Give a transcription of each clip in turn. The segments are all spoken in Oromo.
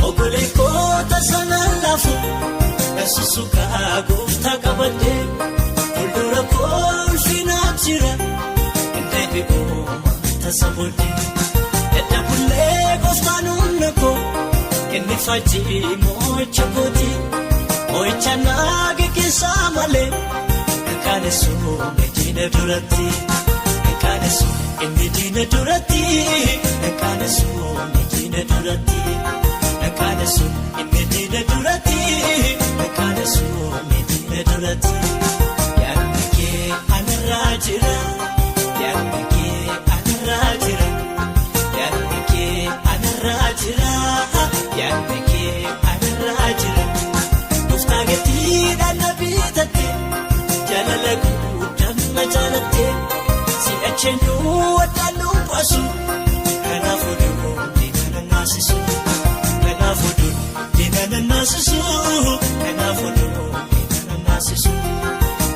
Ogoleeko tasana lafu Nasusuka goofta kabadde Fuuldura koo finaajira Indeebi ooma tasabodde Edda bullee gooftaan humna koo Inni faajii moo'icha kooti Moo'icha naage keessaa malee Nkaanesu diina duratti Nkaanesu inni diina duratti Nkaanesu diina duratti Nkaanesu inni diina duratti Nkaanesu diina duratti Yaadni kee anarraa jira Yaadni kee anarraa jira Yaadni kee anarraa jira Yaadni kee anarraa jira Gooftaa gatiidhaan na bitate Jaalala guddaan na jaalatte Si'acheenyuu waddaanuu baasu Kanaafuu diina na naasisu Kanaafuu diina na naasisu Kanaafuu diina na naasisu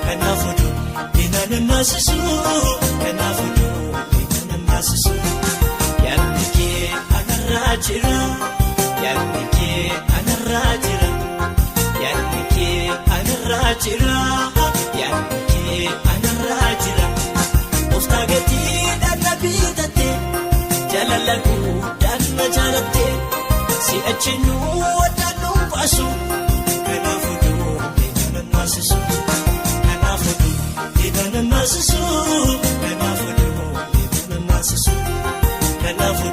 Kanaafuu diina na naasisu Kanaafuu diina na naasisu Yaadni kee anarraa jira Yaadni kee anarraa jira Yaadni kee anarraa jira Yaadni kee anarraa jira Gooftaa gatiidhaan na bitate Jaalala guddaan na jaalatte Si'acheenyuu waddaanuu baasu Kanaafuu diina na naasisu Kanaafuu diina na naasisu Kanaafuu diina na naasisu Kanaafuu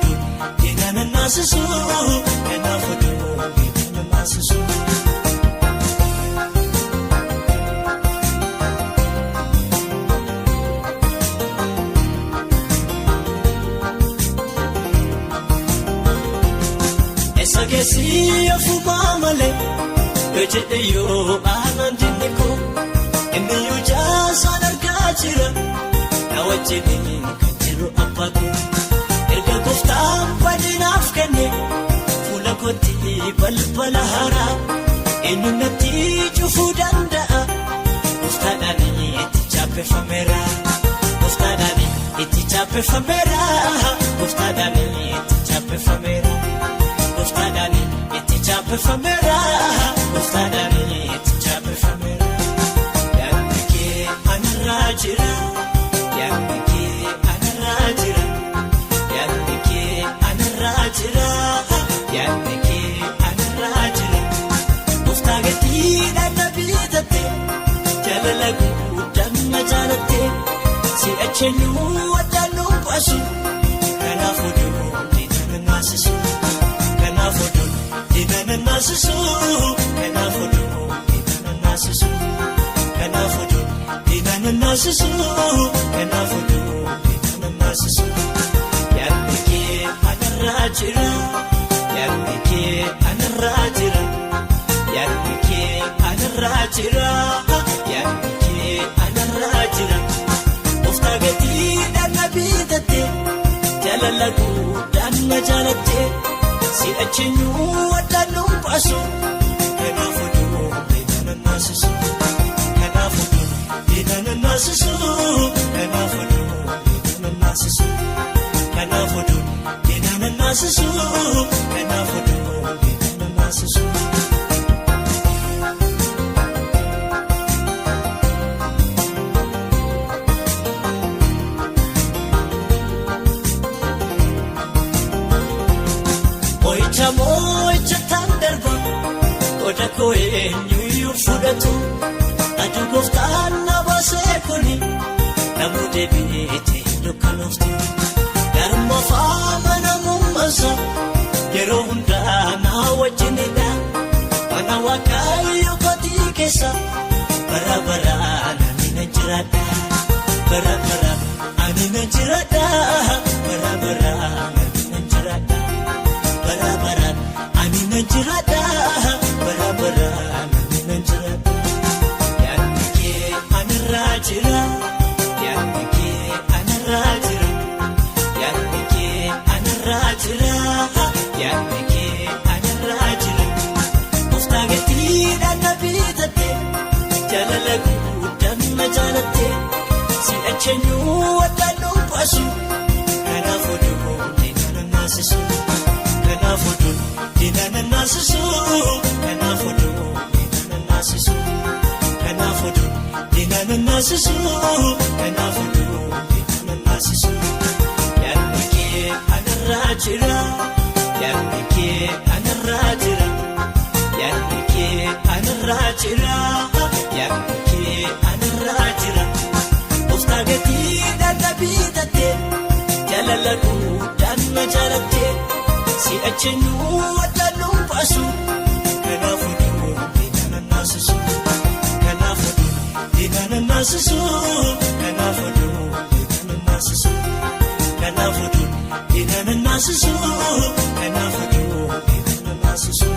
diina na naasisu Kanaafuu diina na naasisu Sageessi ofumaa malee yoo jedhe yoo aannan dinni koo inni yoo jaasaan argaa jira na wajjin kan jiru abbaa koo erga gooftaan badinaaf kenne fuula kootti balbala haaraa eenyu natti cufuu danda'a gooftaadhaan itti chaappeffameera gooftaadhaan itti chaappeffameera gooftaadhaan itti chaappeffameera. Gooftaadhaan itti chaappeffameera Gooftaadhaan itti chaappeffameera Yaadni kee anarraa jira Yaadni kee anarraa jira Yaadni kee anarraa jira Yaadni kee anarraa jira Gooftaa gatiidhaan na bitate Jaalala guddaan na jaalatte Si'acheenyuu waddaanuu baasu Kanaafuu diina na naasisu Kanaafuu diina na naasisu Kanaafuu diina na naasisu Kanaafuu diina na naasisu Kanaafuu diina na naasisu Yaadni kee anarraa jira Yaadni kee anarraa jira Yaadni kee anarraa jira Yaadni kee anarraa jira Gooftaa gatiidhaan na bitate Jaalala guddaan na jaalatte Si'acheenyuu waddaanuu baasu Kanaafuu diina na naasisu Kanaafuu diina na naasisu Kanaafuu diina na naasisu Kanaafuu diina na naasisu Kanaafuu diina na naasisu Moo'icha taan darba Qoda koo eenyuyyuu fudhatu Aduu gooftaan na baasee kuni Namuu deebi'eeti dukkanooftu Garuma amanamummaasa Yeroo hundaa na wajjinidha Mana Waaqayyo kootii keessa Bara baraan ani nan jiraadha Bara baraan ani nan jiraadha Bara baraan ani nan jiraadha Bara baraan ani nan jiraadha Bara baraan ani nan jiraadha Yaadni kee anarraa jira Yaadni kee anarraa jira Yaadni kee anarraa jira Yaadni kee anarraa jira Gooftaa gatiidhaan na bitate Jaalala guddaan na jaalatte Si'acheenyuu waddaanuu baasu Kanaafuu diina na naasisu Kanaafuu diina na naasisu kanaafudu diina naasisu kanaafudu diina naasisu kanaafudu diina naasisu yaadni kee anarraa jira yaadni kee anarraa jira yaadni kee anarraa jira yaadni kee anarraa jira oftaa gatii dadhabiitate jaalalalu daanna jaalatte si acheenyu waddaannu baasu kanaafudu diina naasisu kanaafudu diina naasisu kanaafudu diina naasisu kanaafudu diina naasisu kanaafudu diina naasisu.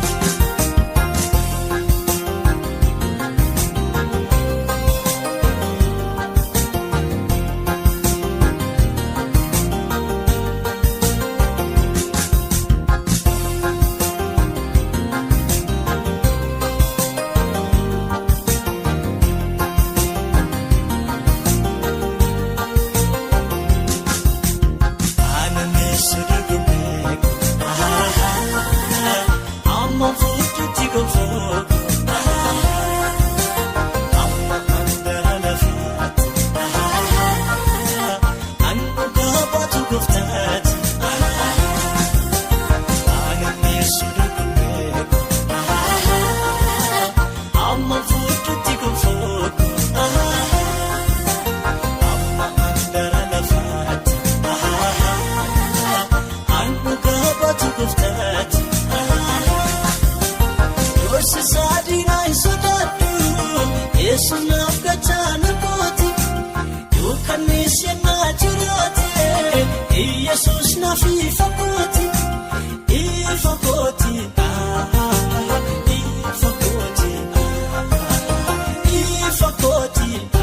Jesus na ifakoti ifakoti ifakoti ifakoti